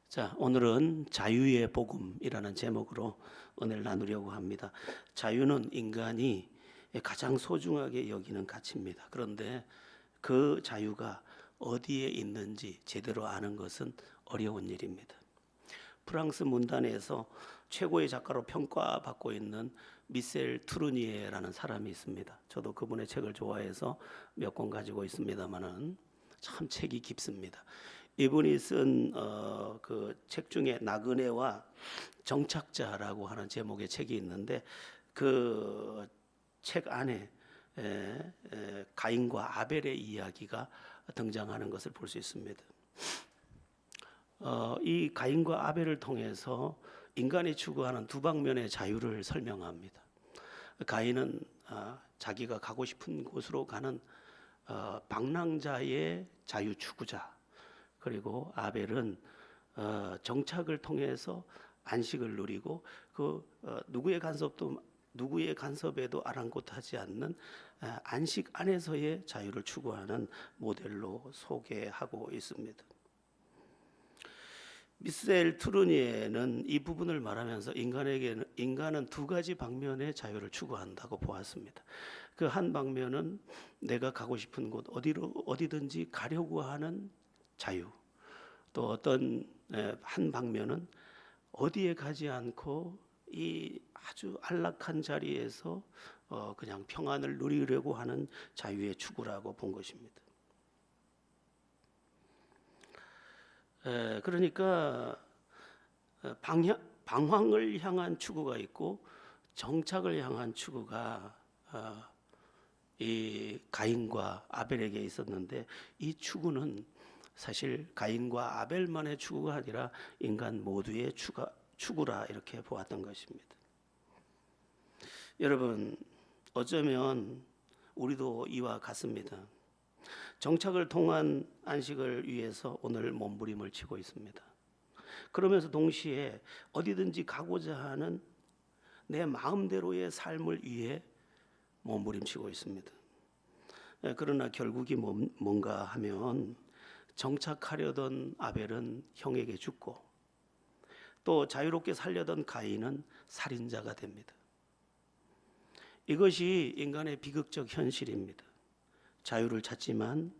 자, 오늘은 자유의 복음이라는 제목으로 은혜를 나누려고 합니다. 자유는 인간이 가장 소중하게 여기는 가치입니다. 그런데 그 자유가 어디에 있는지 제대로 아는 것은 어려운 일입니다. 프랑스 문단에서 최고의 작가로 평가받고 있는 미셀 투르니에라는 사람이 있습니다. 저도 그분의 책을 좋아해서 몇 권 가지고 있습니다만은 참 책이 깊습니다. 이분이 쓴 그 책 중에 나그네와 정착자라고 하는 제목의 책이 있는데 그 책 안에 가인과 아벨의 이야기가 등장하는 것을 볼 수 있습니다. 이 가인과 아벨을 통해서 인간이 추구하는 두 방면의 자유를 설명합니다. 가인은 자기가 가고 싶은 곳으로 가는 방랑자의 자유 추구자, 그리고 아벨은 정착을 통해서 안식을 누리고 누구의 간섭에도 아랑곳하지 않는 안식 안에서의 자유를 추구하는 모델로 소개하고 있습니다. 미셀 투르니에는 이 부분을 말하면서 인간은 두 가지 방면의 자유를 추구한다고 보았습니다. 그 한 방면은 내가 가고 싶은 곳 어디든지 가려고 하는 자유, 또 어떤 한 방면은 어디에 가지 않고 이 아주 안락한 자리에서 그냥 평안을 누리려고 하는 자유의 추구라고 본 것입니다. 그러니까 방황을 향한 추구가 있고 정착을 향한 추구가 이 가인과 아벨에게 있었는데, 이 추구는 사실 가인과 아벨만의 추구가 아니라 인간 모두의 추구라 이렇게 보았던 것입니다. 여러분, 어쩌면 우리도 이와 같습니다. 정착을 통한 안식을 위해서 오늘 몸부림을 치고 있습니다. 그러면서 동시에 어디든지 가고자 하는 내 마음대로의 삶을 위해 몸부림치고 있습니다. 그러나 결국이 뭔가 하면 정착하려던 아벨은 형에게 죽고 또 자유롭게 살려던 가인은 살인자가 됩니다. 이것이 인간의 비극적 현실입니다. 자유를 찾지만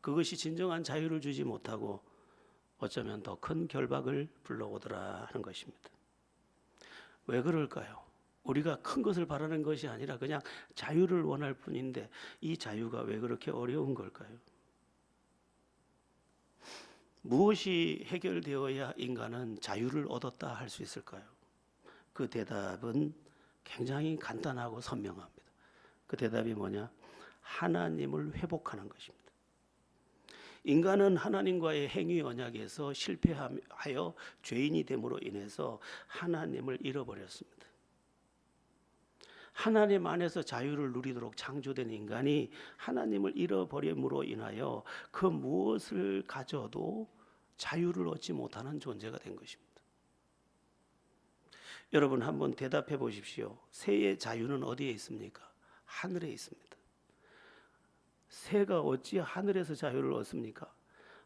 그것이 진정한 자유를 주지 못하고 어쩌면 더 큰 결박을 불러오더라 하는 것입니다. 왜 그럴까요? 우리가 큰 것을 바라는 것이 아니라 그냥 자유를 원할 뿐인데 이 자유가 왜 그렇게 어려운 걸까요? 무엇이 해결되어야 인간은 자유를 얻었다 할 수 있을까요? 그 대답은 굉장히 간단하고 선명합니다. 그 대답이 뭐냐? 하나님을 회복하는 것입니다. 인간은 하나님과의 행위 언약에서 실패하여 죄인이 됨으로 인해서 하나님을 잃어버렸습니다. 하나님 안에서 자유를 누리도록 창조된 인간이 하나님을 잃어버림으로 인하여 그 무엇을 가져도 자유를 얻지 못하는 존재가 된 것입니다. 여러분, 한번 대답해 보십시오. 새의 자유는 어디에 있습니까? 하늘에 있습니다. 새가 어찌 하늘에서 자유를 얻습니까?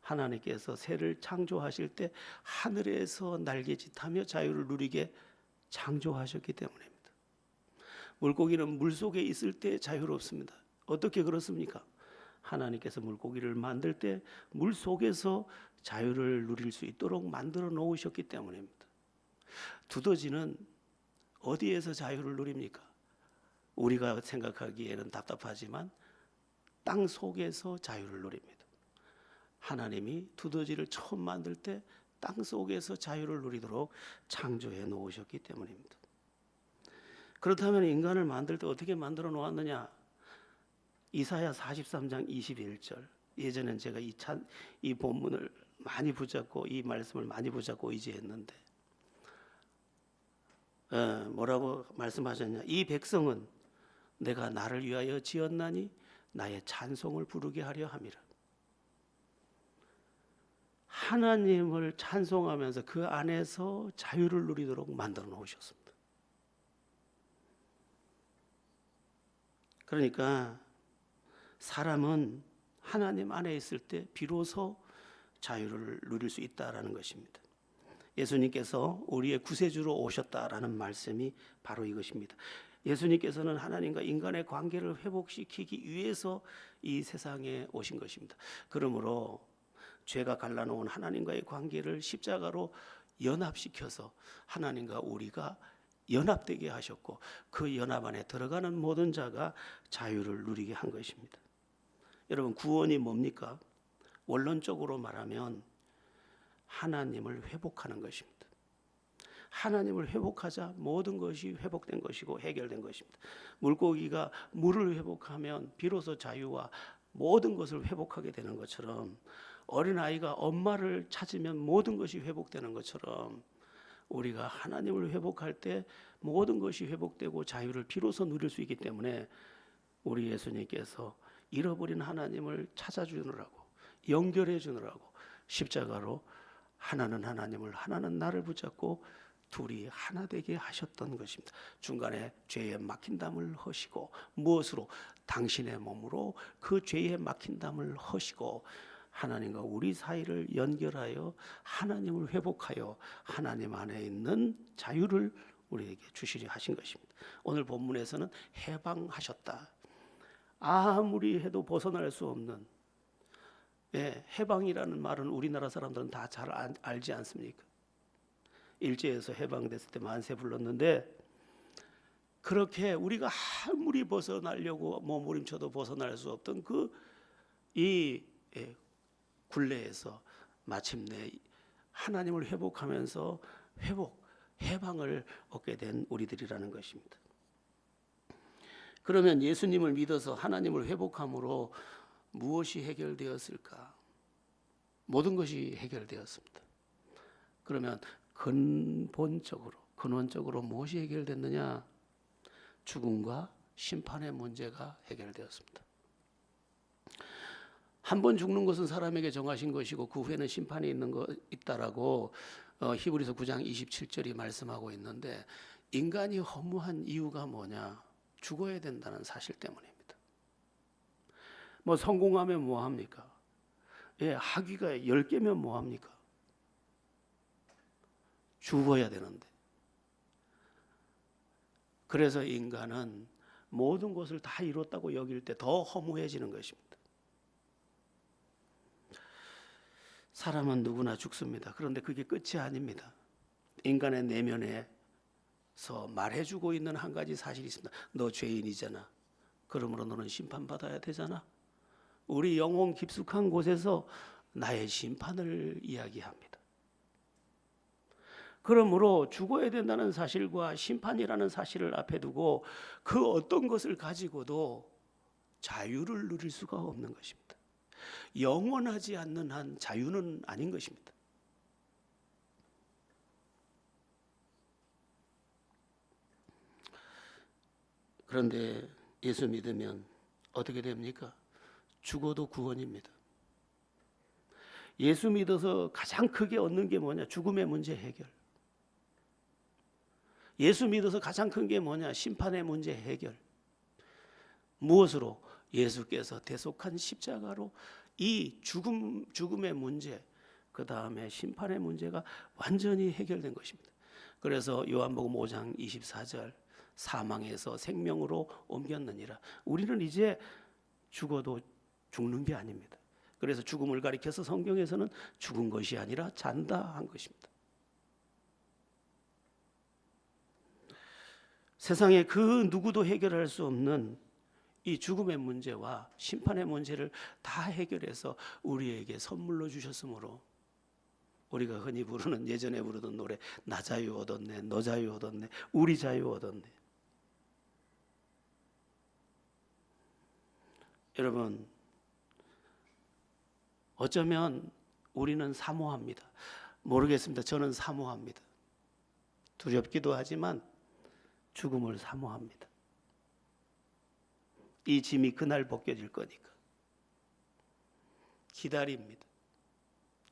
하나님께서 새를 창조하실 때 하늘에서 날개짓하며 자유를 누리게 창조하셨기 때문입니다. 물고기는 물속에 있을 때 자유롭습니다. 어떻게 그렇습니까? 하나님께서 물고기를 만들 때 물속에서 자유를 누릴 수 있도록 만들어 놓으셨기 때문입니다. 두더지는 어디에서 자유를 누립니까? 우리가 생각하기에는 답답하지만 땅 속에서 자유를 누립니다. 하나님이 두더지를 처음 만들 때 땅 속에서 자유를 누리도록 창조해 놓으셨기 때문입니다. 그렇다면 인간을 만들 때 어떻게 만들어 놓았느냐? 이사야 43장 21절. 예전엔 제가 이 본문을 많이 붙잡고 이 말씀을 많이 붙잡고 의지했는데 뭐라고 말씀하셨냐? 이 백성은 내가 나를 위하여 지었나니 나의 찬송을 부르게 하려 함이라. 하나님을 찬송하면서 그 안에서 자유를 누리도록 만들어 놓으셨습니다. 그러니까 사람은 하나님 안에 있을 때 비로소 자유를 누릴 수 있다라는 것입니다. 예수님께서 우리의 구세주로 오셨다라는 말씀이 바로 이것입니다. 예수님께서는 하나님과 인간의 관계를 회복시키기 위해서 이 세상에 오신 것입니다. 그러므로 죄가 갈라놓은 하나님과의 관계를 십자가로 연합시켜서 하나님과 우리가 연합되게 하셨고, 그 연합 안에 들어가는 모든 자가 자유를 누리게 한 것입니다. 여러분, 구원이 뭡니까? 원론적으로 말하면 하나님을 회복하는 것입니다. 하나님을 회복하자 모든 것이 회복된 것이고 해결된 것입니다. 물고기가 물을 회복하면 비로소 자유와 모든 것을 회복하게 되는 것처럼, 어린아이가 엄마를 찾으면 모든 것이 회복되는 것처럼, 우리가 하나님을 회복할 때 모든 것이 회복되고 자유를 비로소 누릴 수 있기 때문에 우리 예수님께서 잃어버린 하나님을 찾아주느라고, 연결해 주느라고 십자가로 하나는 하나님을, 하나는 나를 붙잡고 둘이 하나 되게 하셨던 것입니다. 중간에 죄에 막힌 담을 허시고, 무엇으로? 당신의 몸으로 그 죄에 막힌 담을 허시고 하나님과 우리 사이를 연결하여 하나님을 회복하여 하나님 안에 있는 자유를 우리에게 주시려 하신 것입니다. 오늘 본문에서는 해방하셨다. 아무리 해도 벗어날 수 없는, 해방이라는 말은 우리나라 사람들은 다 잘 알지 않습니까? 일제에서 해방됐을 때 만세 불렀는데, 그렇게 우리가 아무리 벗어나려고 몸부림쳐도 벗어날 수 없던 이 굴레에서 마침내 하나님을 회복하면서 해방을 얻게 된 우리들이라는 것입니다. 그러면 예수님을 믿어서 하나님을 회복함으로 무엇이 해결되었을까? 모든 것이 해결되었습니다. 그러면 근원적으로 무엇이 해결됐느냐? 죽음과 심판의 문제가 해결되었습니다. 한 번 죽는 것은 사람에게 정하신 것이고 그 후에는 심판이 있다라고 히브리서 9장 27절이 말씀하고 있는데, 인간이 허무한 이유가 뭐냐? 죽어야 된다는 사실 때문입니다. 성공하면 뭐합니까? 학위가 10개면 뭐합니까? 죽어야 되는데. 그래서 인간은 모든 것을 다 이뤘다고 여길 때 더 허무해지는 것입니다. 사람은 누구나 죽습니다. 그런데 그게 끝이 아닙니다. 인간의 내면에서 말해주고 있는 한 가지 사실이 있습니다. 너 죄인이잖아. 그러므로 너는 심판받아야 되잖아. 우리 영혼 깊숙한 곳에서 나의 심판을 이야기합니다. 그러므로 죽어야 된다는 사실과 심판이라는 사실을 앞에 두고 그 어떤 것을 가지고도 자유를 누릴 수가 없는 것입니다. 영원하지 않는 한 자유는 아닌 것입니다. 그런데 예수 믿으면 어떻게 됩니까? 죽어도 구원입니다. 예수 믿어서 가장 크게 얻는 게 뭐냐? 죽음의 문제 해결. 예수 믿어서 가장 큰 게 뭐냐? 심판의 문제 해결. 무엇으로? 예수께서 대속한 십자가로 이 죽음의 문제, 그 다음에 심판의 문제가 완전히 해결된 것입니다. 그래서 요한복음 5장 24절, 사망에서 생명으로 옮겼느니라. 우리는 이제 죽어도 죽는 게 아닙니다. 그래서 죽음을 가리켜서 성경에서는 죽은 것이 아니라 잔다 한 것입니다. 세상에 그 누구도 해결할 수 없는 이 죽음의 문제와 심판의 문제를 다 해결해서 우리에게 선물로 주셨으므로, 우리가 흔히 부르는, 예전에 부르던 노래, 나 자유 얻었네, 너 자유 얻었네, 우리 자유 얻었네. 여러분, 어쩌면 우리는 사모합니다. 모르겠습니다. 저는 사모합니다. 두렵기도 하지만 죽음을 사모합니다. 이 짐이 그날 벗겨질 거니까 기다립니다.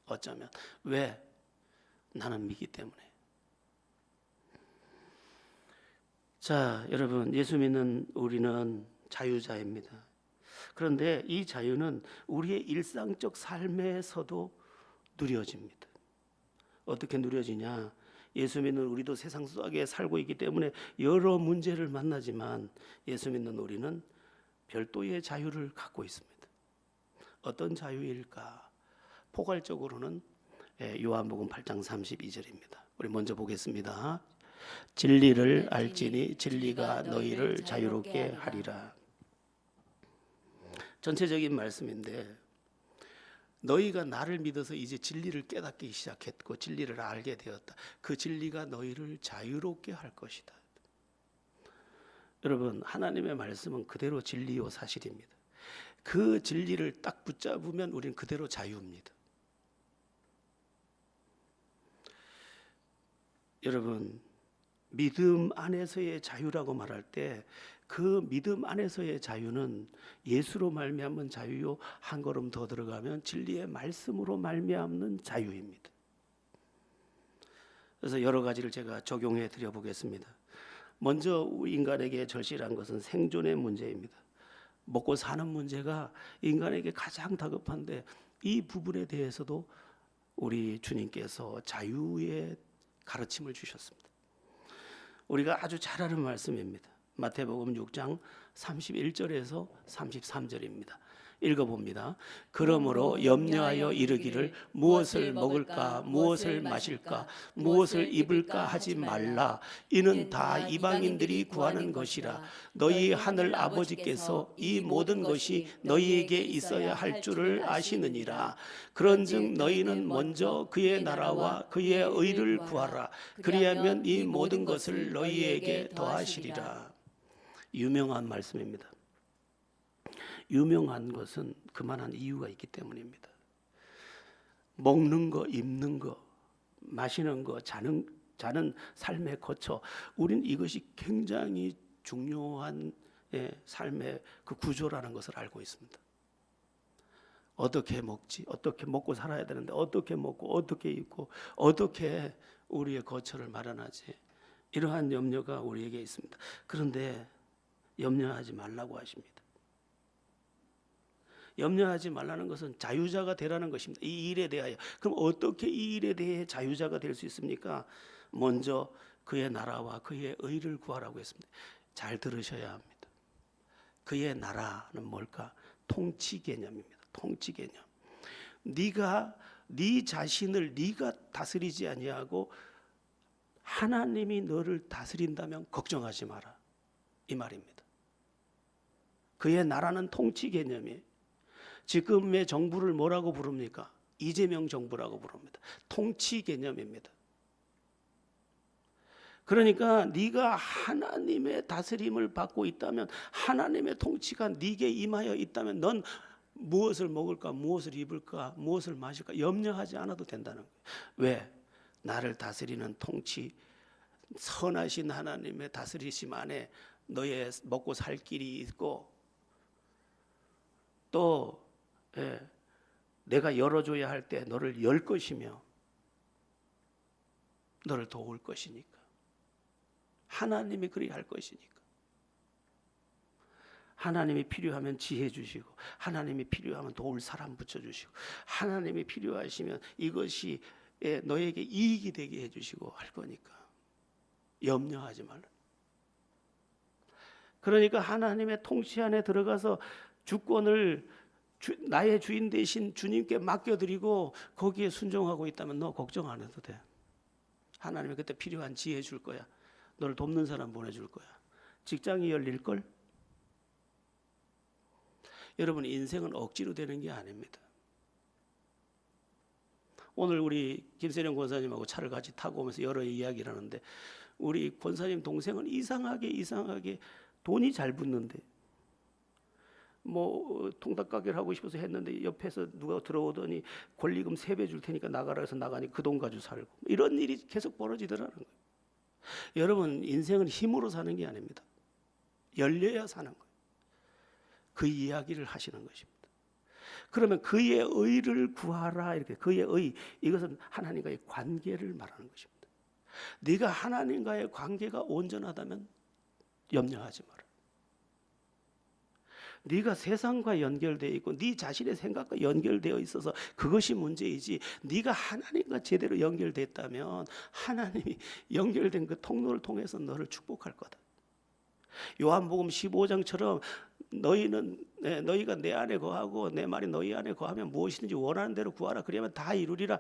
어쩌면. 왜? 나는 믿기 때문에. 자, 여러분, 예수 믿는 우리는 자유자입니다. 그런데 이 자유는 우리의 일상적 삶에서도 누려집니다. 어떻게 누려지냐? 예수 믿는 우리도 세상 속에 살고 있기 때문에 여러 문제를 만나지만 예수 믿는 우리는 별도의 자유를 갖고 있습니다. 어떤 자유일까? 포괄적으로는 요한복음 8장 32절입니다. 우리 먼저 보겠습니다. 진리를 알지니 진리가 너희를 자유롭게 하리라. 전체적인 말씀인데 너희가 나를 믿어서 이제 진리를 깨닫기 시작했고 진리를 알게 되었다. 그 진리가 너희를 자유롭게 할 것이다. 여러분, 하나님의 말씀은 그대로 진리요 사실입니다. 그 진리를 딱 붙잡으면 우리는 그대로 자유입니다. 여러분, 믿음 안에서의 자유라고 말할 때 그 믿음 안에서의 자유는 예수로 말미암은 자유요, 한 걸음 더 들어가면 진리의 말씀으로 말미암는 자유입니다. 그래서 여러 가지를 제가 적용해 드려 보겠습니다. 먼저 인간에게 절실한 것은 생존의 문제입니다. 먹고 사는 문제가 인간에게 가장 다급한데 이 부분에 대해서도 우리 주님께서 자유의 가르침을 주셨습니다. 우리가 아주 잘 아는 말씀입니다. 마태복음 6장 31절에서 33절입니다. 읽어봅니다. 그러므로 염려하여 이르기를 무엇을 먹을까 무엇을 마실까 무엇을 입을까 하지 말라. 이는 다 이방인들이 구하는 것이라. 너희 하늘 아버지께서 이 모든 것이 너희에게 있어야 할 줄을 아시느니라. 그런즉 너희는 먼저 그의 나라와 그의 의를 구하라. 그리하면 이 모든 것을 너희에게 더하시리라. 유명한 말씀입니다. 유명한 것은 그만한 이유가 있기 때문입니다. 먹는 거, 입는 거, 마시는 거, 자는 삶의 거처, 우린 이것이 굉장히 중요한 삶의 그 구조라는 것을 알고 있습니다. 어떻게 먹지? 어떻게 먹고 살아야 되는데 어떻게 먹고 어떻게 입고 어떻게 우리의 거처를 마련하지? 이러한 염려가 우리에게 있습니다. 그런데 염려하지 말라고 하십니다. 염려하지 말라는 것은 자유자가 되라는 것입니다. 이 일에 대하여. 그럼 어떻게 이 일에 대해 자유자가 될 수 있습니까? 먼저 그의 나라와 그의 의를 구하라고 했습니다. 잘 들으셔야 합니다. 그의 나라는 뭘까? 통치 개념입니다. 통치 개념. 네가 네 자신을 네가 다스리지 아니하고 하나님이 너를 다스린다면 걱정하지 마라. 이 말입니다. 그의 나라는 통치 개념이에요. 지금의 정부를 뭐라고 부릅니까? 이재명 정부라고 부릅니다. 통치 개념입니다. 그러니까 네가 하나님의 다스림을 받고 있다면, 하나님의 통치가 네게 임하여 있다면 넌 무엇을 먹을까, 무엇을 입을까, 무엇을 마실까 염려하지 않아도 된다는 거예요. 왜? 나를 다스리는 통치, 선하신 하나님의 다스리심 안에 너의 먹고 살 길이 있고 또 내가 열어줘야 할 때 너를 열 것이며 너를 도울 것이니까. 하나님이 그리 할 것이니까. 하나님이 필요하면 지혜 주시고 하나님이 필요하면 도울 사람 붙여주시고 하나님이 필요하시면 이것이 너에게 이익이 되게 해주시고 할 거니까 염려하지 말라. 그러니까 하나님의 통치 안에 들어가서 주권을 나의 주인 대신 주님께 맡겨드리고 거기에 순종하고 있다면 너 걱정 안 해도 돼. 하나님이 그때 필요한 지혜 줄 거야. 너를 돕는 사람 보내줄 거야. 직장이 열릴걸? 여러분, 인생은 억지로 되는 게 아닙니다. 오늘 우리 김세령 권사님하고 차를 같이 타고 오면서 여러 이야기를 하는데 우리 권사님 동생은 이상하게 돈이 잘 붙는데 뭐 통닭 가게를 하고 싶어서 했는데 옆에서 누가 들어오더니 권리금 3배 줄 테니까 나가라 해서 나가니 그 돈 가지고 살고 이런 일이 계속 벌어지더라는 거예요. 여러분, 인생은 힘으로 사는 게 아닙니다. 열려야 사는 거예요. 그 이야기를 하시는 것입니다. 그러면 그의 의를 구하라, 이렇게. 그의 의, 이것은 하나님과의 관계를 말하는 것입니다. 네가 하나님과의 관계가 온전하다면 염려하지 마라. 네가 세상과 연결되어 있고 네 자신의 생각과 연결되어 있어서 그것이 문제이지, 네가 하나님과 제대로 연결됐다면 하나님이 연결된 그 통로를 통해서 너를 축복할 거다. 요한복음 15장처럼 너희가 내 안에 거하고 내 말이 너희 안에 거하면 무엇이든지 원하는 대로 구하라, 그러면 다 이루리라.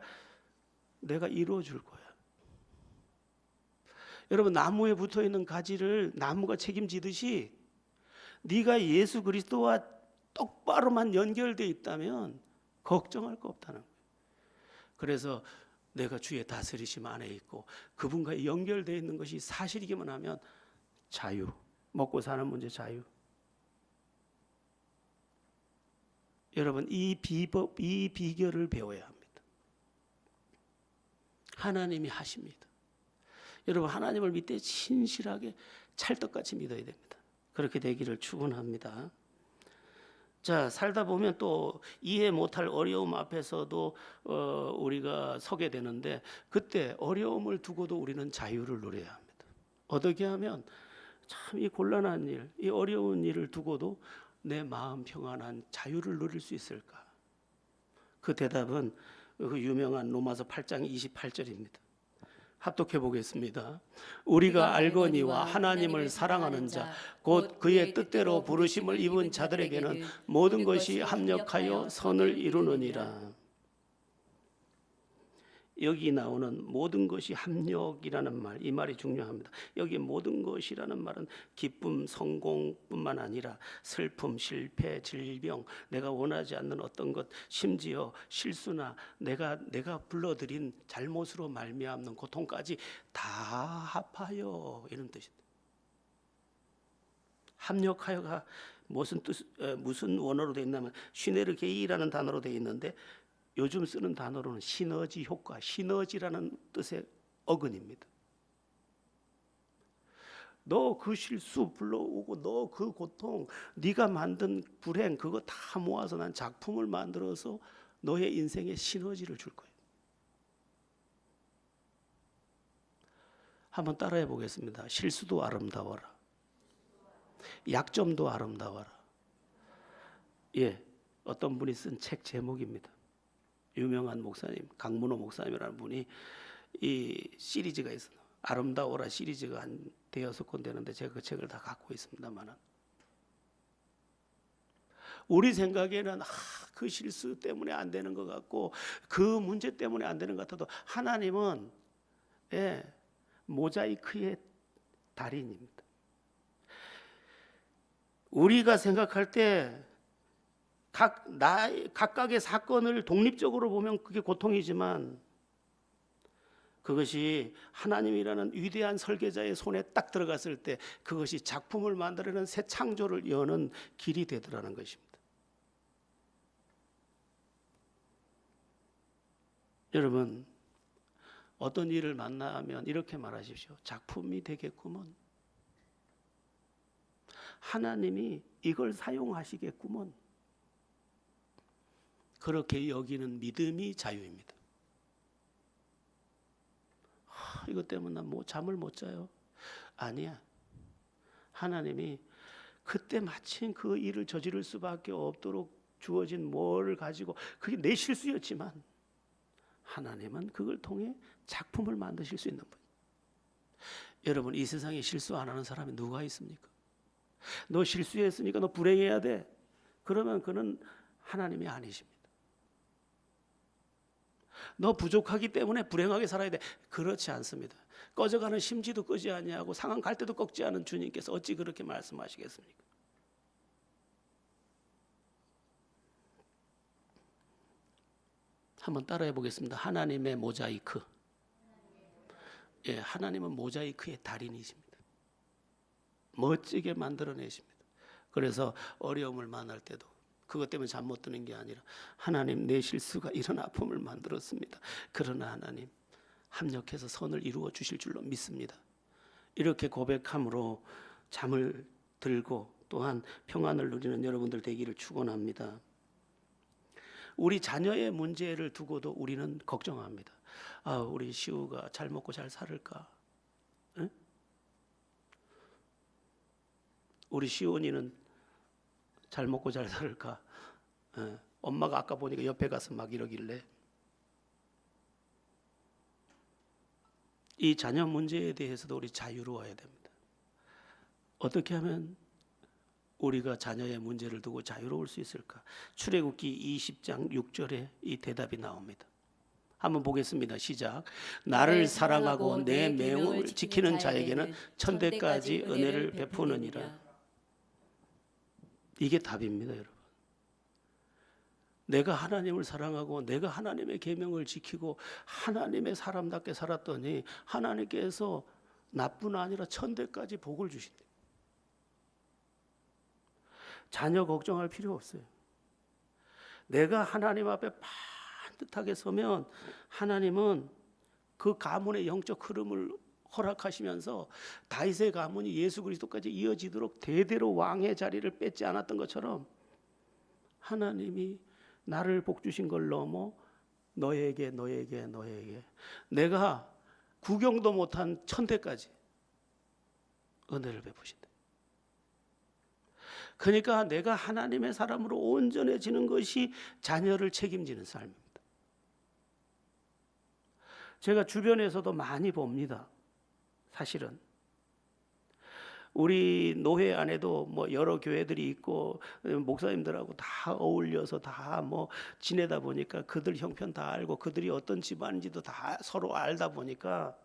내가 이루어 줄 거야. 여러분, 나무에 붙어 있는 가지를 나무가 책임지듯이 네가 예수 그리스도와 똑바로만 연결되어 있다면 걱정할 거 없다는 거예요. 그래서 내가 주의 다스리심 안에 있고 그분과 연결되어 있는 것이 사실이기만 하면 자유, 먹고 사는 문제 자유. 여러분, 이 비결을 배워야 합니다. 하나님이 하십니다. 여러분, 하나님을 믿되 신실하게 찰떡같이 믿어야 됩니다. 그렇게 되기를 축원합니다. 자, 살다 보면 또 이해 못할 어려움 앞에서도 우리가 서게 되는데, 그때 어려움을 두고도 우리는 자유를 누려야 합니다. 어떻게 하면 참 이 곤란한 일, 이 어려운 일을 두고도 내 마음 평안한 자유를 누릴 수 있을까? 그 대답은 그 유명한 로마서 8장 28절입니다. 합독해 보겠습니다. 우리가 알거니와 하나님을 사랑하는 자 곧 그의 뜻대로 부르심을 입은 자들에게는 모든 것이 합력하여 선을 이루느니라. 여기 나오는 모든 것이 합력이라는 말, 이 말이 중요합니다. 여기 모든 것이라는 말은 기쁨, 성공뿐만 아니라 슬픔, 실패, 질병, 내가 원하지 않는 어떤 것, 심지어 실수나 내가 불러들인 잘못으로 말미암는 고통까지 다 합하여, 이런 뜻입니다. 합력하여가 무슨 원어로 되어 있냐면 시네르게이라는 단어로 되어 있는데, 요즘 쓰는 단어로는 시너지 효과, 시너지라는 뜻의 어근입니다. 너 그 실수 불러오고 너 그 고통, 네가 만든 불행, 그거 다 모아서 난 작품을 만들어서 너의 인생에 시너지를 줄 거예요. 한번 따라해 보겠습니다. 실수도 아름다워라. 약점도 아름다워라. 예, 어떤 분이 쓴 책 제목입니다. 유명한 목사님, 강문호 목사님이라는 분이 이 시리즈가 있어요. 아름다워라 시리즈가 한 대여섯 권 되는데 제가 그 책을 다 갖고 있습니다만, 우리 생각에는 그 실수 때문에 안 되는 것 같고 그 문제 때문에 안 되는 것 같아도 하나님은 모자이크의 달인입니다. 우리가 생각할 때 각각의 사건을 독립적으로 보면 그게 고통이지만, 그것이 하나님이라는 위대한 설계자의 손에 딱 들어갔을 때 그것이 작품을 만들어내는 새 창조를 여는 길이 되더라는 것입니다. 여러분, 어떤 일을 만나면 이렇게 말하십시오. 작품이 되겠구먼. 하나님이 이걸 사용하시겠구먼. 그렇게 여기는 믿음이 자유입니다. 이것 때문에 난 잠을 못 자요. 아니야. 하나님이 그때 마침 그 일을 저지를 수밖에 없도록 주어진 뭐를 가지고, 그게 내 실수였지만 하나님은 그걸 통해 작품을 만드실 수 있는 분. 여러분, 이 세상에 실수 안 하는 사람이 누가 있습니까? 너 실수했으니까 너 불행해야 돼. 그러면 그는 하나님이 아니십니다. 너 부족하기 때문에 불행하게 살아야 돼. 그렇지 않습니다. 꺼져가는 심지도 끄지 아니하고 상한 갈 때도 꺾지 않은 주님께서 어찌 그렇게 말씀하시겠습니까? 한번 따라해 보겠습니다. 하나님의 모자이크. 예, 하나님은 모자이크의 달인이십니다. 멋지게 만들어내십니다. 그래서 어려움을 만날 때도 그것 때문에 잠 못 드는 게 아니라, 하나님, 내 실수가 이런 아픔을 만들었습니다. 그러나 하나님 합력해서 선을 이루어 주실 줄로 믿습니다. 이렇게 고백함으로 잠을 들고 또한 평안을 누리는 여러분들 되기를 축원합니다. 우리 자녀의 문제를 두고도 우리는 걱정합니다. 우리 시우가 잘 먹고 잘 살을까? 응? 우리 시온이는 잘 먹고 잘 살을까? 엄마가 아까 보니까 옆에 가서 막 이러길래. 이 자녀 문제에 대해서도 우리 자유로워야 됩니다. 어떻게 하면 우리가 자녀의 문제를 두고 자유로울 수 있을까? 출애굽기 20장 6절에 이 대답이 나옵니다. 한번 보겠습니다. 시작. 나를 사랑하고 내 명령을 지키는 자에게는 천대까지 은혜를 베푸느니라. 이게 답입니다, 여러분. 내가 하나님을 사랑하고 내가 하나님의 계명을 지키고 하나님의 사람답게 살았더니 하나님께서 나뿐 아니라 천대까지 복을 주신다. 자녀 걱정할 필요 없어요. 내가 하나님 앞에 반듯하게 서면 하나님은 그 가문의 영적 흐름을 허락하시면서 다윗의 가문이 예수 그리스도까지 이어지도록 대대로 왕의 자리를 뺏지 않았던 것처럼 하나님이 나를 복 주신 걸 넘어 너에게 내가 구경도 못한 천대까지 은혜를 베푸신다. 그러니까 내가 하나님의 사람으로 온전해지는 것이 자녀를 책임지는 삶입니다. 제가 주변에서도 많이 봅니다. 사실은 우리 노회 안에도 뭐 여러 교회들이 있고 목사님들하고 다 어울려서 다 뭐 지내다 보니까 그들 형편 다 알고 그들이 어떤 집안인지도 다 서로 알다 보니까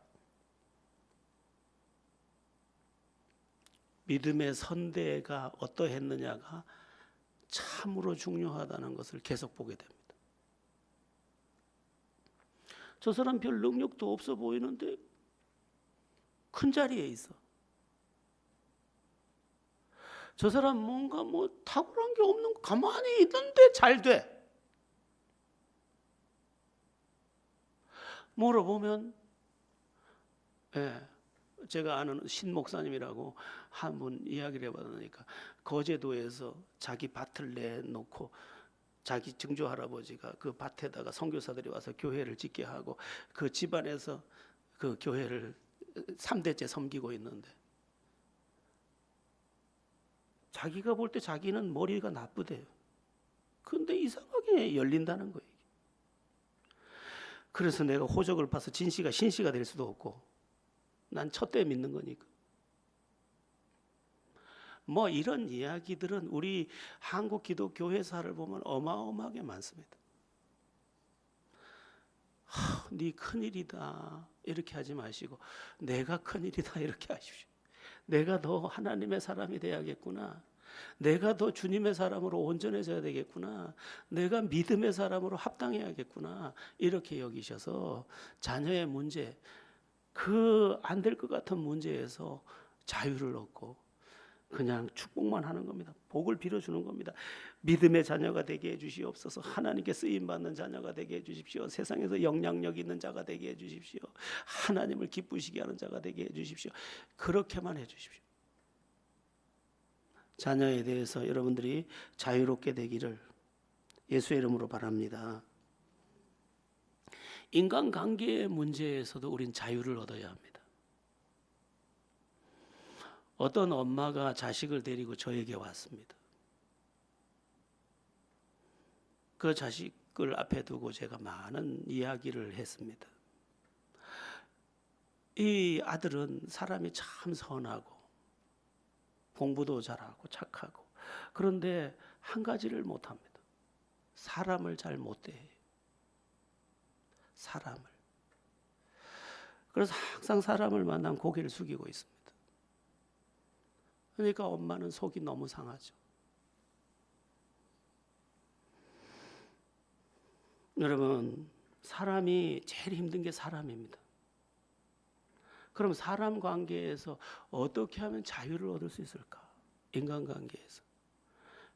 믿음의 선대가 어떠했느냐가 참으로 중요하다는 것을 계속 보게 됩니다. 저 사람 별 능력도 없어 보이는데 큰 자리에 있어. 저 사람 뭔가 뭐 탁월한 게 없는 거 가만히 있는데 잘 돼. 물어보면 제가 아는 신 목사님이라고 한 분 이야기를 해봤으니까 거제도에서 자기 밭을 내놓고 자기 증조 할아버지가 그 밭에다가 선교사들이 와서 교회를 짓게 하고 그 집안에서 그 교회를 3대째 섬기고 있는데 자기가 볼 때 자기는 머리가 나쁘대요. 그런데 이상하게 열린다는 거예요. 그래서 내가 호적을 봐서 진씨가 신씨가 될 수도 없고 난 첫 대 믿는 거니까. 뭐 이런 이야기들은 우리 한국 기독교회사를 보면 어마어마하게 많습니다. 네 큰일이다 이렇게 하지 마시고 내가 큰일이다 이렇게 하십시오. 내가 더 하나님의 사람이 돼야겠구나. 내가 더 주님의 사람으로 온전해져야 되겠구나. 내가 믿음의 사람으로 합당해야겠구나. 이렇게 여기셔서 자녀의 문제, 그 안 될 것 같은 문제에서 자유를 얻고 그냥 축복만 하는 겁니다. 복을 빌어주는 겁니다. 믿음의 자녀가 되게 해주시옵소서. 하나님께 쓰임받는 자녀가 되게 해주십시오. 세상에서 영향력 있는 자가 되게 해주십시오. 하나님을 기쁘시게 하는 자가 되게 해주십시오. 그렇게만 해주십시오. 자녀에 대해서 여러분들이 자유롭게 되기를 예수의 이름으로 바랍니다. 인간관계의 문제에서도 우린 자유를 얻어야 합니다. 어떤 엄마가 자식을 데리고 저에게 왔습니다. 그 자식을 앞에 두고 제가 많은 이야기를 했습니다. 이 아들은 사람이 참 선하고 공부도 잘하고 착하고 그런데 한 가지를 못합니다. 사람을 잘 못 대해요. 사람을. 그래서 항상 사람을 만나면 고개를 숙이고 있습니다. 그러니까 엄마는 속이 너무 상하죠. 여러분, 사람이 제일 힘든 게 사람입니다. 그럼 사람 관계에서 어떻게 하면 자유를 얻을 수 있을까? 인간관계에서.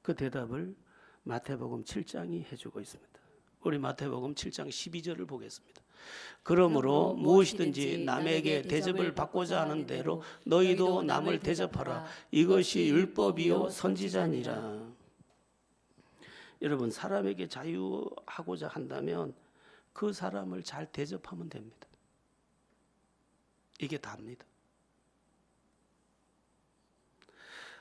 그 대답을 마태복음 7장이 해주고 있습니다. 우리 마태복음 7장 12절을 보겠습니다. 그러므로 무엇이든지 남에게 대접을 받고자 하는 대로 너희도 남을 대접하라. 이것이 율법이요 선지자니라. 여러분, 사람에게 자유하고자 한다면 그 사람을 잘 대접하면 됩니다. 이게 답니다.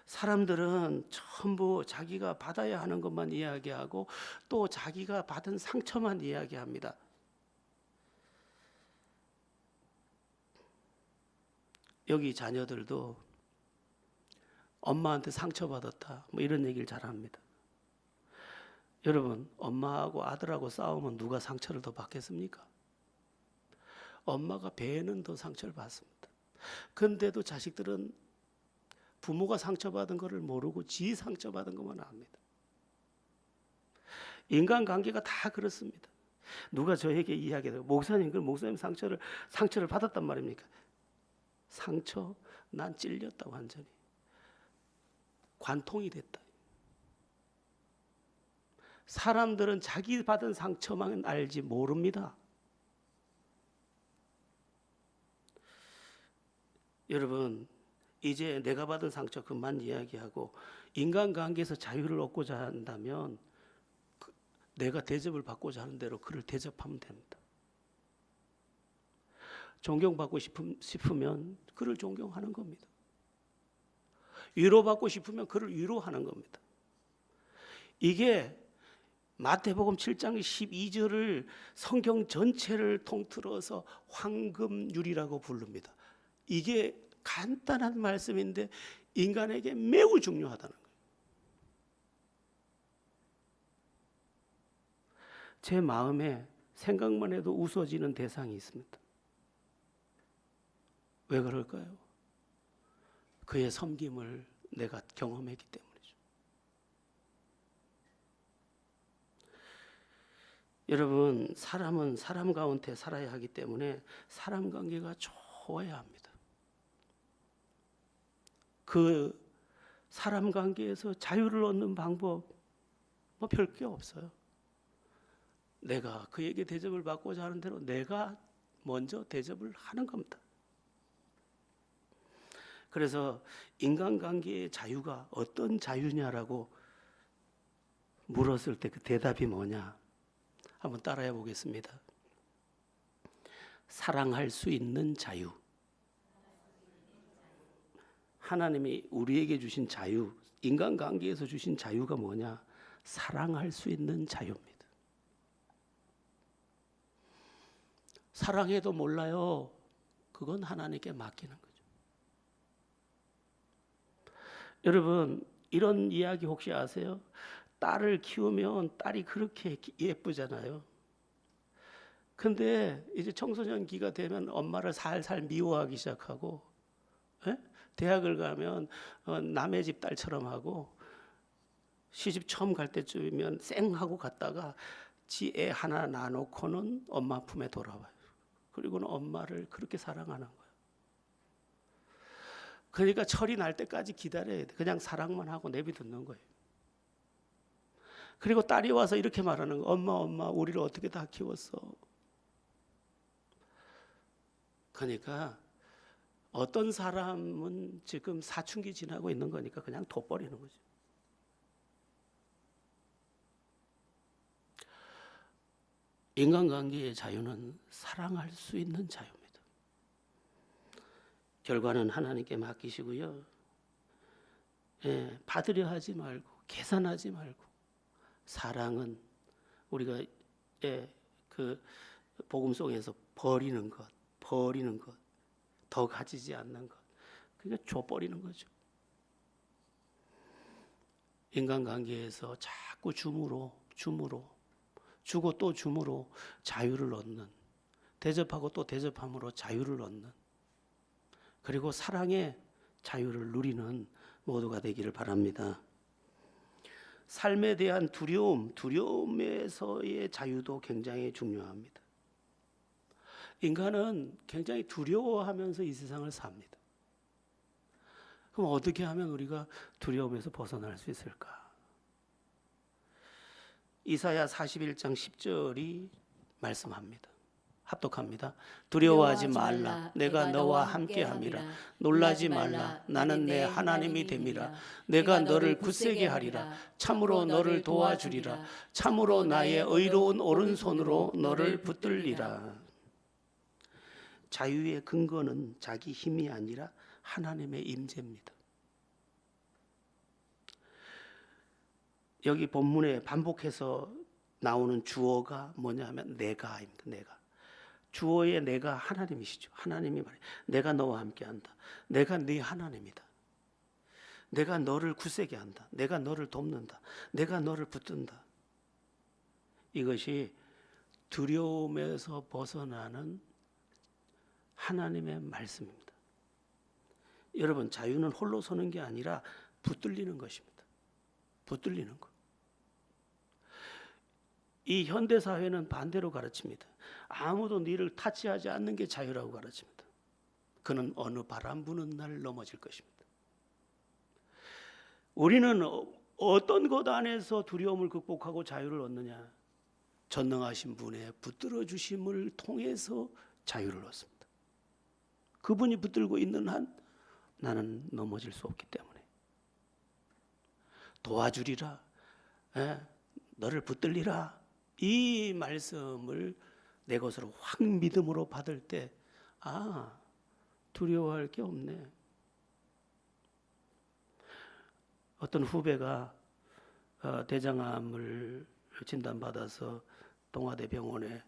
사람들은 전부 자기가 받아야 하는 것만 이야기하고 또 자기가 받은 상처만 이야기합니다. 여기 자녀들도 엄마한테 상처받았다 뭐 이런 얘기를 잘 합니다. 여러분, 엄마하고 아들하고 싸우면 누가 상처를 더 받겠습니까? 엄마가 배에는 더 상처를 받습니다. 근데도 자식들은 부모가 상처받은 것을 모르고 지 상처받은 것만 압니다. 인간관계가 다 그렇습니다. 누가 저에게 이야기해요. 목사님, 그 목사님 상처를 받았단 말입니까? 상처, 난 찔렸다 완전히. 관통이 됐다. 사람들은 자기 받은 상처만 알지 모릅니다. 여러분, 이제 내가 받은 상처 그만 이야기하고 인간관계에서 자유를 얻고자 한다면 내가 대접을 받고자 하는 대로 그를 대접하면 됩니다. 존경받고 싶으면 그를 존경하는 겁니다. 위로받고 싶으면 그를 위로하는 겁니다. 이게 마태복음 7장 12절을 성경 전체를 통틀어서 황금률이라고 부릅니다. 이게 간단한 말씀인데 인간에게 매우 중요하다는 거예요. 제 마음에 생각만 해도 웃어지는 대상이 있습니다. 왜 그럴까요? 그의 섬김을 내가 경험했기 때문이죠. 여러분, 사람은 사람 가운데 살아야 하기 때문에 사람 관계가 좋아야 합니다. 그 사람 관계에서 자유를 얻는 방법 뭐 별 게 없어요. 내가 그에게 대접을 받고자 하는 대로 내가 먼저 대접을 하는 겁니다. 그래서 인간관계의 자유가 어떤 자유냐라고 물었을 때 그 대답이 뭐냐? 한번 따라해 보겠습니다. 사랑할 수 있는 자유. 하나님이 우리에게 주신 자유, 인간관계에서 주신 자유가 뭐냐? 사랑할 수 있는 자유입니다. 사랑해도 몰라요. 그건 하나님께 맡기는 거죠. 여러분, 이런 이야기 혹시 아세요? 딸을 키우면 딸이 그렇게 예쁘잖아요. 근데 이제 청소년기가 되면 엄마를 살살 미워하기 시작하고, 에? 대학을 가면 남의 집 딸처럼 하고, 시집 처음 갈 때쯤이면 쌩하고 갔다가 지 애 하나 놔놓고는 엄마 품에 돌아와요. 그리고는 엄마를 그렇게 사랑하는 거예요. 그러니까 철이 날 때까지 기다려야 돼. 그냥 사랑만 하고 내비두는 거예요. 그리고 딸이 와서 이렇게 말하는 거예요. 엄마, 우리를 어떻게 다 키웠어? 그러니까 어떤 사람은 지금 사춘기 지나고 있는 거니까 그냥 둬버리는 거죠. 인간관계의 자유는 사랑할 수 있는 자유입니다. 결과는 하나님께 맡기시고요. 받으려 하지 말고 계산하지 말고 사랑은 우리가 그 복음송에서 버리는 것, 더 가지지 않는 것, 그러니까 줘버리는 거죠. 인간관계에서 자꾸 줌으로 주고 또 줌으로 자유를 얻는, 대접하고 또 대접함으로 자유를 얻는, 그리고 사랑의 자유를 누리는 모두가 되기를 바랍니다. 삶에 대한 두려움에서의 자유도 굉장히 중요합니다. 인간은 굉장히 두려워하면서 이 세상을 삽니다. 그럼 어떻게 하면 우리가 두려움에서 벗어날 수 있을까? 이사야 41장 10절이 말씀합니다. 합독합니다. 두려워하지 말라. 내가 너와 함께함이라. 놀라지 말라. 나는 내 하나님이 됨이라. 내가 너를 굳세게 하리라. 참으로 너를 도와주리라. 참으로 나의 의로운 오른손으로 너를 붙들리라. 자유의 근거는 자기 힘이 아니라 하나님의 임재입니다. 여기 본문에 반복해서 나오는 주어가 뭐냐 하면 내가입니다. 내가. 주어의 내가 하나님이시죠. 하나님이 말해. 내가 너와 함께한다. 내가 네 하나님이다. 내가 너를 굳세게 한다. 내가 너를 돕는다. 내가 너를 붙든다. 이것이 두려움에서 벗어나는 하나님의 말씀입니다. 여러분, 자유는 홀로 서는 게 아니라 붙들리는 것입니다. 붙들리는 것. 이 현대 사회는 반대로 가르칩니다. 아무도 너를 타치하지 않는 게 자유라고 가르칩니다. 그는 어느 바람 부는 날 넘어질 것입니다. 우리는 어떤 것 안에서 두려움을 극복하고 자유를 얻느냐? 전능하신 분의 붙들어 주심을 통해서 자유를 얻습니다. 그분이 붙들고 있는 한 나는 넘어질 수 없기 때문에 도와주리라, 너를 붙들리라, 이 말씀을 내 것으로 확 믿음으로 받을 때 두려워할 게 없네. 어떤 후배가 대장암을 진단받아서 동아대 병원에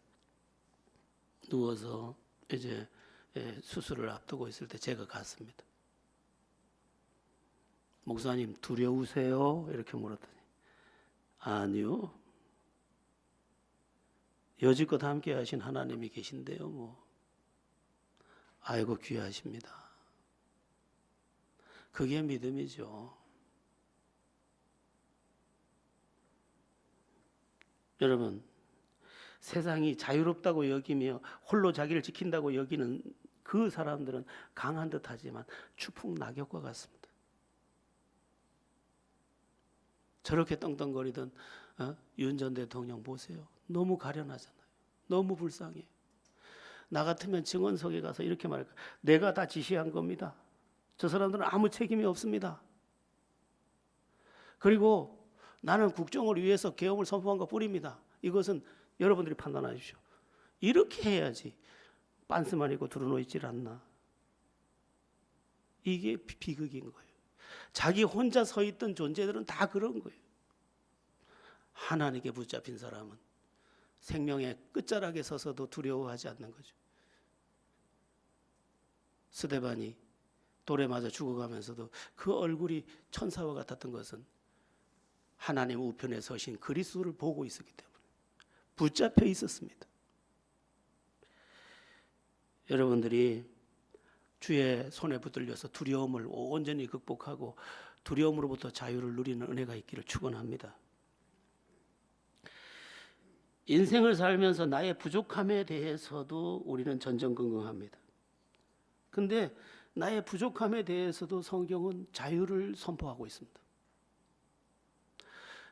누워서 이제 수술을 앞두고 있을 때 제가 갔습니다. 목사님 두려우세요? 이렇게 물었더니 아니요. 여지껏 함께 하신 하나님이 계신데요. 뭐 아이고 귀하십니다. 그게 믿음이죠. 여러분, 세상이 자유롭다고 여기며 홀로 자기를 지킨다고 여기는 그 사람들은 강한 듯하지만 추풍 낙엽과 같습니다. 저렇게 떵떵거리던 윤 전 대통령 보세요. 너무 가련하잖아요. 너무 불쌍해. 나 같으면 증언석에 가서 이렇게 말할 거야. 내가 다 지시한 겁니다. 저 사람들은 아무 책임이 없습니다. 그리고 나는 국정을 위해서 계엄을 선포한 것뿐입니다. 이것은 여러분들이 판단하십시오. 이렇게 해야지 빤스만 입고 두루노 있질 않나. 이게 비극인 거예요. 자기 혼자 서 있던 존재들은 다 그런 거예요. 하나님께 붙잡힌 사람은 생명의 끝자락에 서서도 두려워하지 않는 거죠. 스데반이 돌에 맞아 죽어가면서도 그 얼굴이 천사와 같았던 것은 하나님 우편에 서신 그리스도를 보고 있었기 때문에 붙잡혀 있었습니다. 여러분들이 주의 손에 붙들려서 두려움을 온전히 극복하고 두려움으로부터 자유를 누리는 은혜가 있기를 축원합니다. 인생을 살면서 나의 부족함에 대해서도 우리는 전전긍긍합니다. 근데 나의 부족함에 대해서도 성경은 자유를 선포하고 있습니다.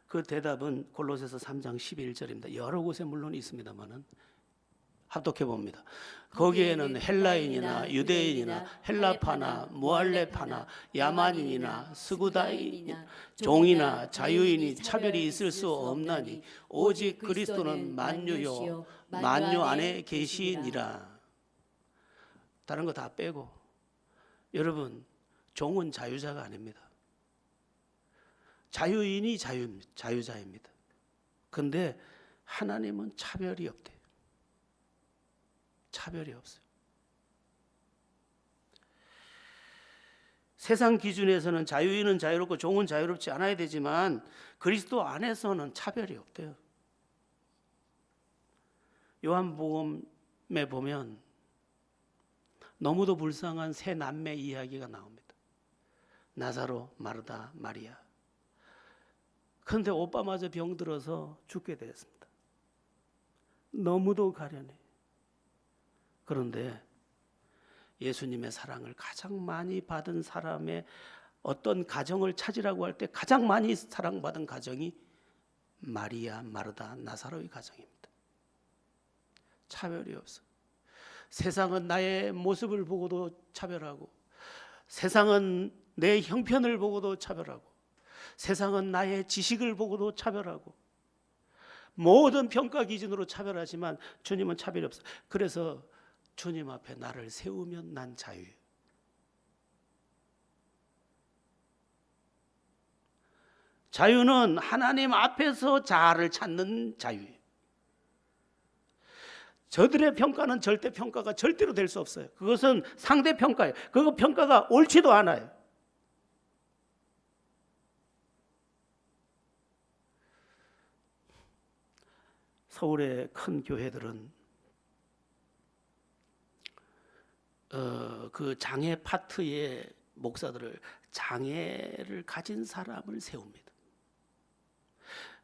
그 대답은 골로새서 3장 11절입니다. 여러 곳에 물론 있습니다만은 합독해 봅니다. 거기에는 헬라인이나 유대인이나 헬라파나 무할레파나 야만인이나 스구다인이나 종이나 자유인이 차별이 있을 수 없나니 오직 그리스도는 만유요 만유 안에 계시니라. 다른 거 다 빼고 여러분, 종은 자유자가 아닙니다. 자유인이 자유자입니다. 그런데 하나님은 차별이 없대요. 차별이 없어요. 세상 기준에서는 자유인은 자유롭고 종은 자유롭지 않아야 되지만 그리스도 안에서는 차별이 없대요. 요한복음에 보면 너무도 불쌍한 세 남매 이야기가 나옵니다. 나사로, 마르다, 마리아. 그런데 오빠마저 병들어서 죽게 되었습니다. 너무도 가련해. 그런데 예수님의 사랑을 가장 많이 받은 사람의 어떤 가정을 찾으라고 할 때 가장 많이 사랑받은 가정이 마리아, 마르다, 나사로의 가정입니다. 차별이 없어. 세상은 나의 모습을 보고도 차별하고, 세상은 내 형편을 보고도 차별하고, 세상은 나의 지식을 보고도 차별하고, 모든 평가 기준으로 차별하지만 주님은 차별이 없어. 그래서 주님 앞에 나를 세우면 난 자유예요. 자유는 하나님 앞에서 자아를 찾는 자유예요. 저들의 평가는 절대 평가가 절대로 될 수 없어요. 그것은 상대 평가예요. 그 평가가 옳지도 않아요. 서울의 큰 교회들은 그 장애 파트의 목사들을 장애를 가진 사람을 세웁니다.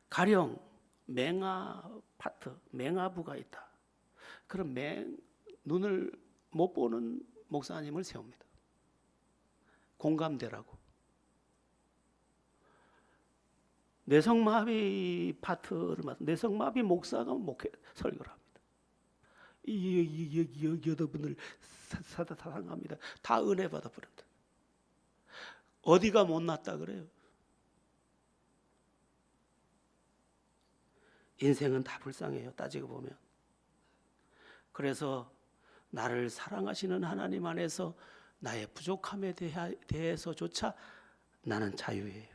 가령 맹아 파트, 맹아부가 있다. 그럼 눈을 못 보는 목사님을 세웁니다. 공감대라고. 뇌성마비 파트를 맡은 뇌성마비 목사가 설교를 합니다. 여러분을 사랑합니다. 다 은혜 받아 버린다. 어디가 못났다 그래요? 인생은 다 불쌍해요. 따지고 보면. 그래서 나를 사랑하시는 하나님 안에서 나의 부족함에 대해서조차 나는 자유예요.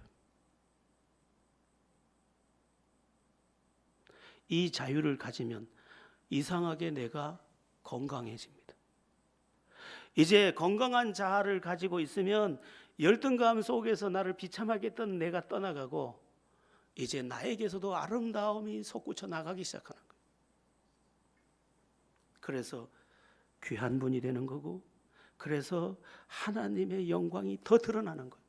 이 자유를 가지면 이상하게 내가 건강해집니다. 이제 건강한 자아를 가지고 있으면 열등감 속에서 나를 비참하게 했던 내가 떠나가고 이제 나에게서도 아름다움이 솟구쳐 나가기 시작하는 거예요. 그래서 귀한 분이 되는 거고, 그래서 하나님의 영광이 더 드러나는 거예요.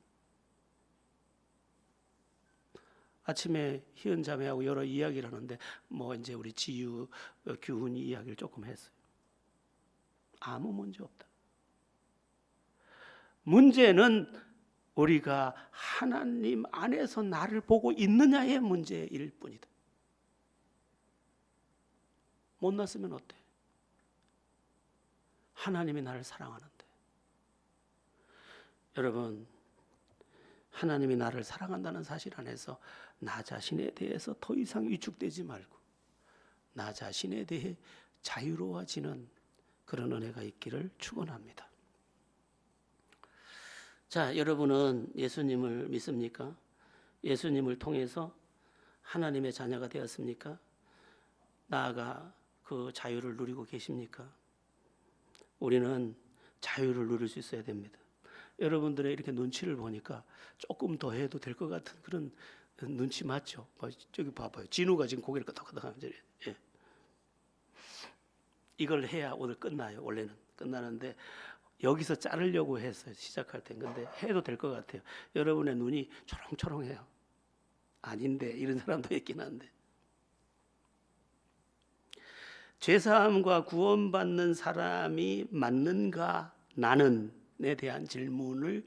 아침에 희은 자매하고 여러 이야기를 하는데 이제 우리 지유 규훈이 이야기를 조금 했어요. 아무 문제 없다. 문제는 우리가 하나님 안에서 나를 보고 있느냐의 문제일 뿐이다. 못났으면 어때? 하나님이 나를 사랑하는데. 여러분, 하나님이 나를 사랑한다는 사실 안에서 나 자신에 대해서 더 이상 위축되지 말고 나 자신에 대해 자유로워지는 그런 은혜가 있기를 축원합니다. 자, 여러분은 예수님을 믿습니까? 예수님을 통해서 하나님의 자녀가 되었습니까? 나아가 그 자유를 누리고 계십니까? 우리는 자유를 누릴 수 있어야 됩니다. 여러분들의 이렇게 눈치를 보니까 조금 더 해도 될 것 같은 그런 눈치 맞죠? 저기 봐봐요. 진우가 지금 고개를 끄덕끄덕하는 예. 이걸 해야 오늘 끝나요. 원래는 끝나는데 여기서 자르려고 했어요. 시작할 때. 근데 해도 될 것 같아요. 여러분의 눈이 초롱초롱해요. 아닌데 이런 사람도 있긴 한데. 죄사함과 구원받는 사람이 맞는가 나는에 대한 질문을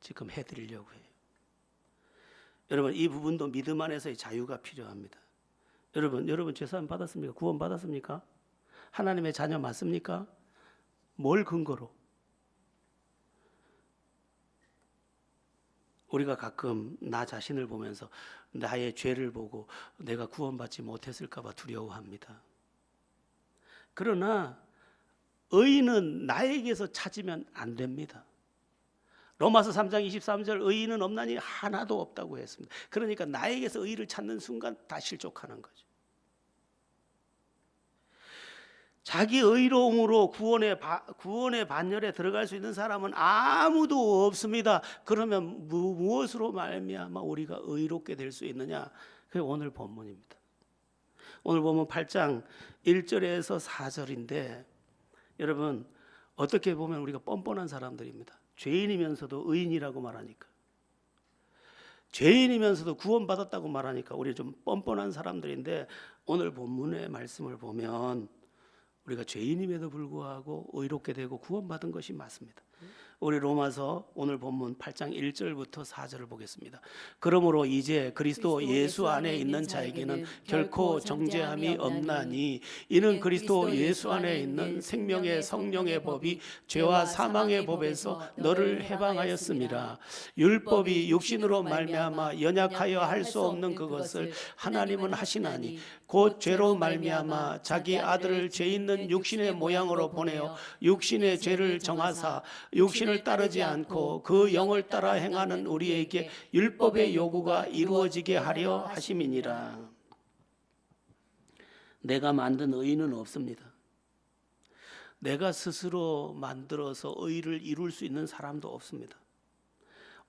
지금 해드리려고 해요. 여러분, 이 부분도 믿음 안에서의 자유가 필요합니다. 여러분 죄사함 받았습니까? 구원 받았습니까? 하나님의 자녀 맞습니까? 뭘 근거로? 우리가 가끔 나 자신을 보면서 나의 죄를 보고 내가 구원받지 못했을까 봐 두려워합니다. 그러나 의인은 나에게서 찾으면 안 됩니다. 로마서 3장 23절 의인은 없나니 하나도 없다고 했습니다. 그러니까 나에게서 의의를 찾는 순간 다 실족하는 거죠. 자기 의로움으로 구원의 반열에 들어갈 수 있는 사람은 아무도 없습니다. 그러면 무엇으로 말미암아 우리가 의롭게 될 수 있느냐? 그게 오늘 본문입니다. 오늘 보면 8장 1절에서 4절인데 여러분, 어떻게 보면 우리가 뻔뻔한 사람들입니다. 죄인이면서도 의인이라고 말하니까, 죄인이면서도 구원받았다고 말하니까 우리 좀 뻔뻔한 사람들인데 오늘 본문의 말씀을 보면 우리가 죄인임에도 불구하고 의롭게 되고 구원받은 것이 맞습니다. 우리 로마서 오늘 본문 8장 1절부터 4절을 보겠습니다. 그러므로 이제 그리스도 예수 안에 있는 자에게는 결코 정죄함이 없나니 이는 그리스도 예수 안에 있는 생명의 성령의 법이 죄와 사망의 법에서 너를 해방하였음이라. 율법이 육신으로 말미암아 연약하여 할 수 없는 그것을 하나님은 하시나니 곧 죄로 말미암아 자기 아들을 죄 있는 육신의 모양으로 보내어 육신의 죄를 정하사 육신을 말씀을 따르지 않고 그 영을 따라 행하는 우리에게 율법의 요구가 이루어지게 하려 하심이니라. 내가 만든 의는 없습니다. 내가 스스로 만들어서 의를 이룰 수 있는 사람도 없습니다.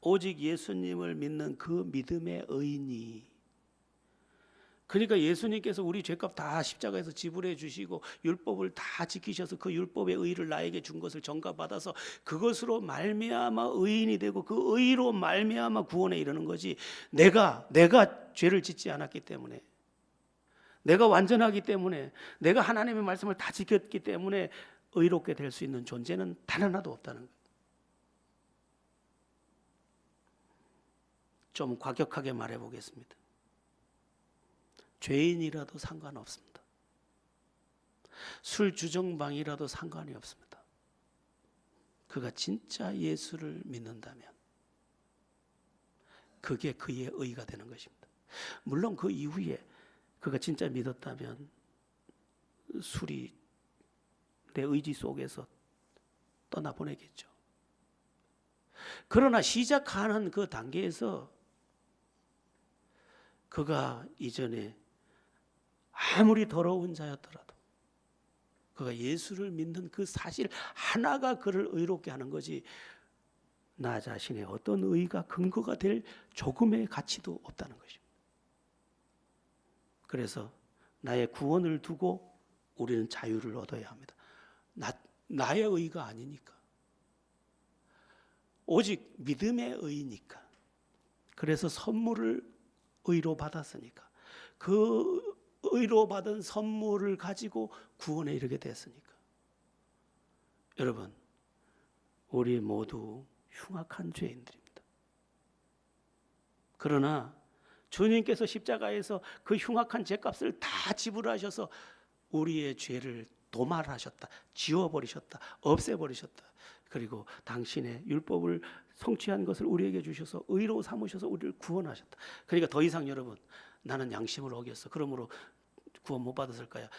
오직 예수님을 믿는 그 믿음의 의인이, 그러니까 예수님께서 우리 죄값 다 십자가에서 지불해 주시고 율법을 다 지키셔서 그 율법의 의를 나에게 준 것을 전가받아서 그것으로 말미암아 의인이 되고 그 의로 말미암아 구원에 이르는 거지, 내가 죄를 짓지 않았기 때문에, 내가 완전하기 때문에, 내가 하나님의 말씀을 다 지켰기 때문에 의롭게 될 수 있는 존재는 단 하나도 없다는 거예요. 좀 과격하게 말해 보겠습니다. 죄인이라도 상관없습니다. 술 주정방이라도 상관이 없습니다. 그가 진짜 예수를 믿는다면 그게 그의 의가 되는 것입니다. 물론 그 이후에 그가 진짜 믿었다면 술이 내 의지 속에서 떠나보내겠죠. 그러나 시작하는 그 단계에서 그가 이전에 아무리 더러운 자였더라도 그가 예수를 믿는 그 사실 하나가 그를 의롭게 하는 거지, 나 자신의 어떤 의가 근거가 될 조금의 가치도 없다는 것입니다. 그래서 나의 구원을 두고 우리는 자유를 얻어야 합니다. 나의 의가 아니니까, 오직 믿음의 의니까. 그래서 선물을 의로 받았으니까, 그 의로 받은 선물을 가지고 구원에 이르게 됐으니까. 여러분, 우리 모두 흉악한 죄인들입니다. 그러나 주님께서 십자가에서 그 흉악한 죄값을 다 지불하셔서 우리의 죄를 도말하셨다, 지워버리셨다, 없애버리셨다. 그리고 당신의 율법을 성취한 것을 우리에게 주셔서 의로 삼으셔서 우리를 구원하셨다. 그러니까 더 이상 여러분, 나는 양심을 어겼어, 그러므로 구원 못 받았을까요?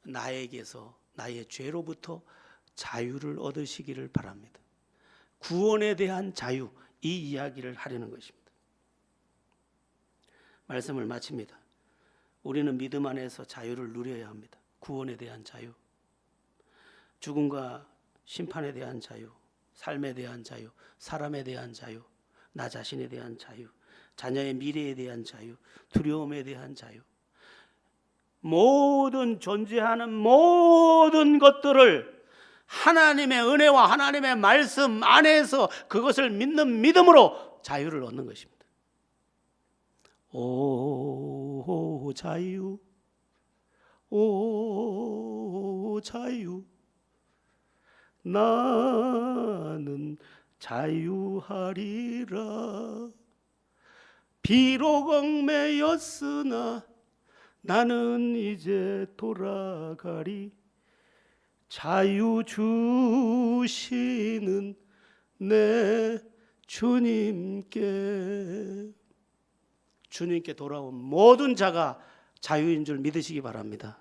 나에게서, 나의 죄로부터 자유를 얻으시기를 바랍니다. 구원에 대한 자유, 이 이야기를 하려는 것입니다. 말씀을 마칩니다. 우리는 믿음 안에서 자유를 누려야 합니다. 구원에 대한 자유, 죽음과 심판에 대한 자유, 삶에 대한 자유, 사람에 대한 자유, 나 자신에 대한 자유, 자녀의 미래에 대한 자유, 두려움에 대한 자유, 모든 존재하는 모든 것들을 하나님의 은혜와 하나님의 말씀 안에서 그것을 믿는 믿음으로 자유를 얻는 것입니다. 오 자유, 오 자유, 나는 자유하리라. 비록 얽매였으나 나는 이제 돌아가리. 자유 주시는 내 주님께 돌아온 모든 자가 자유인 줄 믿으시기 바랍니다.